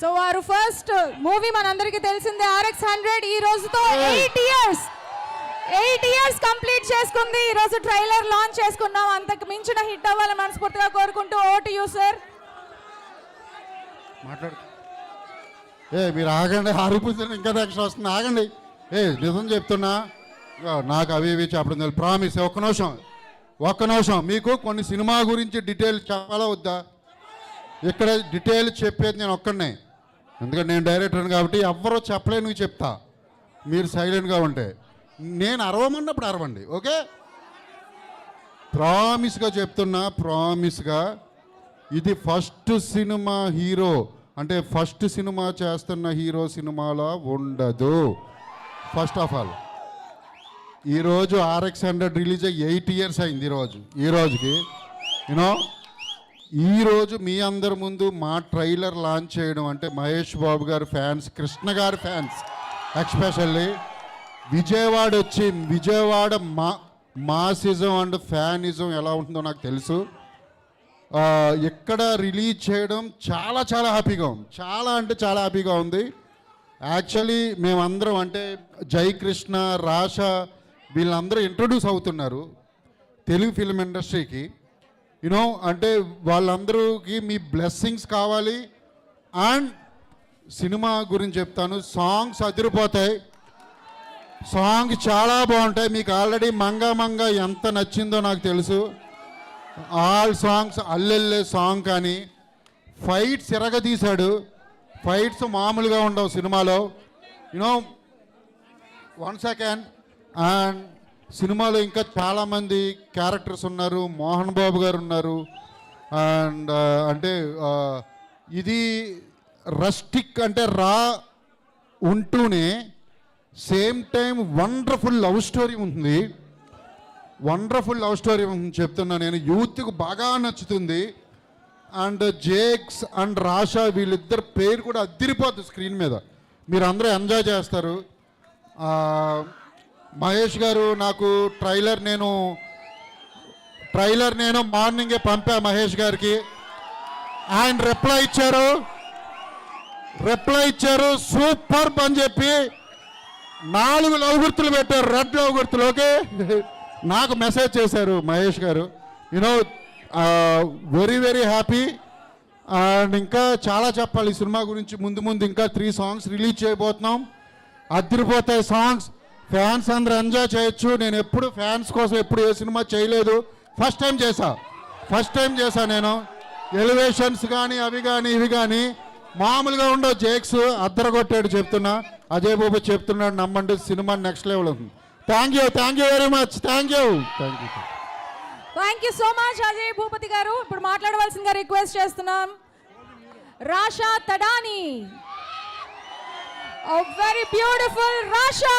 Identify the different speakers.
Speaker 1: So వారు first movie మనందరికీ తెలిసిందే RX100 ఈ రోజుతో 8 ఇయర్స్ కంప్లీట్ చేసుకుంది. ఈ రోజు ట్రైలర్ లాంచ్ చేసుకున్నాం. అంతకు మించిన హిట్ అవ్వాలని మనస్ఫూర్తిగా కోరుకుంటూ ఓటు యూ సార్.
Speaker 2: మాట్లాడు. మీరు ఆగండి, ఆరిపోతే ఇంకా నెక్స్ట్ వస్తుంది. ఆగండి. నిజం చెప్తున్నా, నాకు అవి ఇవి చెప్పడం తెలియదు. ప్రామిస్. ఒక్క నిమిషం మీకు కొన్ని సినిమా గురించి డీటెయిల్స్ చెప్పాలా వద్దా? ఇక్కడ డీటెయిల్ చెప్పేది నేను ఒక్కడనే, ఎందుకంటే నేను డైరెక్టర్ని కాబట్టి ఎవ్వరూ చెప్పలేను చెప్తా. మీరు సైలెంట్గా ఉంటే నేను అరవమన్నప్పుడు అరవండి, ఓకే? ప్రామిస్గా చెప్తున్నా, ప్రామిస్గా ఇది ఫస్ట్ సినిమా హీరో అంటే ఫస్ట్ సినిమా చేస్తున్న హీరో సినిమాలో ఉండదు. ఫస్ట్ ఆఫ్ ఆల్ ఈరోజు RX100 రిలీజ్ అయ్యి 8 ఇయర్స్ అయింది. ఈ రోజుకి ఈరోజు మీ అందరి ముందు మా ట్రైలర్ లాంచ్ చేయడం అంటే మహేష్ బాబు గారి ఫ్యాన్స్, కృష్ణ గారి ఫ్యాన్స్, ఎక్స్పెషల్లీ విజయవాడ వచ్చి విజయవాడ మాసిజం అండ్ ఫ్యానిజం ఎలా ఉంటుందో నాకు తెలుసు. ఇక్కడ రిలీజ్ చేయడం చాలా చాలా హ్యాపీగా ఉంది. చాలా అంటే చాలా హ్యాపీగా ఉంది. యాక్చువల్లీ మేమందరం అంటే జయకృష్ణ, రాషా వీళ్ళందరూ ఇంట్రొడ్యూస్ అవుతున్నారు తెలుగు ఫిల్మ్ ఇండస్ట్రీకి. అంటే వాళ్ళందరికీ మీ బ్లెస్సింగ్స్ కావాలి. అండ్ సినిమా గురించి చెప్తాను, సాంగ్స్ అదిరిపోతాయి. సాంగ్ చాలా బాగుంటాయి. మీకు ఆల్రెడీ మంగా మంగా ఎంత నచ్చిందో నాకు తెలుసు. ఆల్ సాంగ్స్, అల్లెల్లే సాంగ్ కానీ ఫైట్స్ ఎరగదీశాడు. ఫైట్స్ మామూలుగా ఉండవు సినిమాలో. 1 సెకండ్. అండ్ సినిమాలో ఇంకా చాలామంది క్యారెక్టర్స్ ఉన్నారు. మోహన్ బాబు గారు ఉన్నారు. అండ్ అంటే ఇది రస్టిక్ అంటే రా ఉంటూనే same time wonderful love story ఉంటుంది. చెప్తున్నా నేను. యూత్కి బాగా నచ్చుతుంది. అండ్ జేక్స్ అండ్ రాషా వీళ్ళిద్దరు పేరు కూడా అదిరిపోతుంది స్క్రీన్ మీద. మీరు అందరూ ఎంజాయ్ చేస్తారు. మహేష్ గారు నాకు ట్రైలర్ నేను మార్నింగే పంపా మహేష్ గారికి. ఆయన రిప్లై ఇచ్చారు సూపర్ అని చెప్పి 4 లవ్ గుర్తులు పెట్టారు, రెడ్ లవ్ గుర్తులు. ఓకే, నాకు మెసేజ్ చేశారు మహేష్ గారు. Very very happy. అండ్ ఇంకా చాలా చెప్పాలి ఈ సినిమా గురించి. ముందు ఇంకా 3 సాంగ్స్ రిలీజ్ చేయబోతున్నాం. అదిరిపోతాయి సాంగ్స్. ఫ్యాన్స్ అందరూ ఎంజాయ్ చేయొచ్చు. నేను ఎప్పుడు ఫ్యాన్స్ కోసం ఎప్పుడు ఏ సినిమా చేయలేదు. ఫస్ట్ టైం చేశా నేను. ఎలివేషన్స్ కానీ అవి కానీ ఇవి కానీ మామూలుగా ఉండవు. జేక్స్ అద్దరగొట్టాడు చెప్తున్నా. అజయ్ బాబు చెప్తున్నాడు, నమ్మండి, సినిమా నెక్స్ట్ లెవెల్ ఉంది. Thank you very much. Thank you
Speaker 1: so much Ajay Bhupathi garu. ఇప్పుడు మాట్లాడవలసిందిగా రిక్వెస్ట్ చేస్తున్నాం రాషా తడాని. Very beautiful Rasha.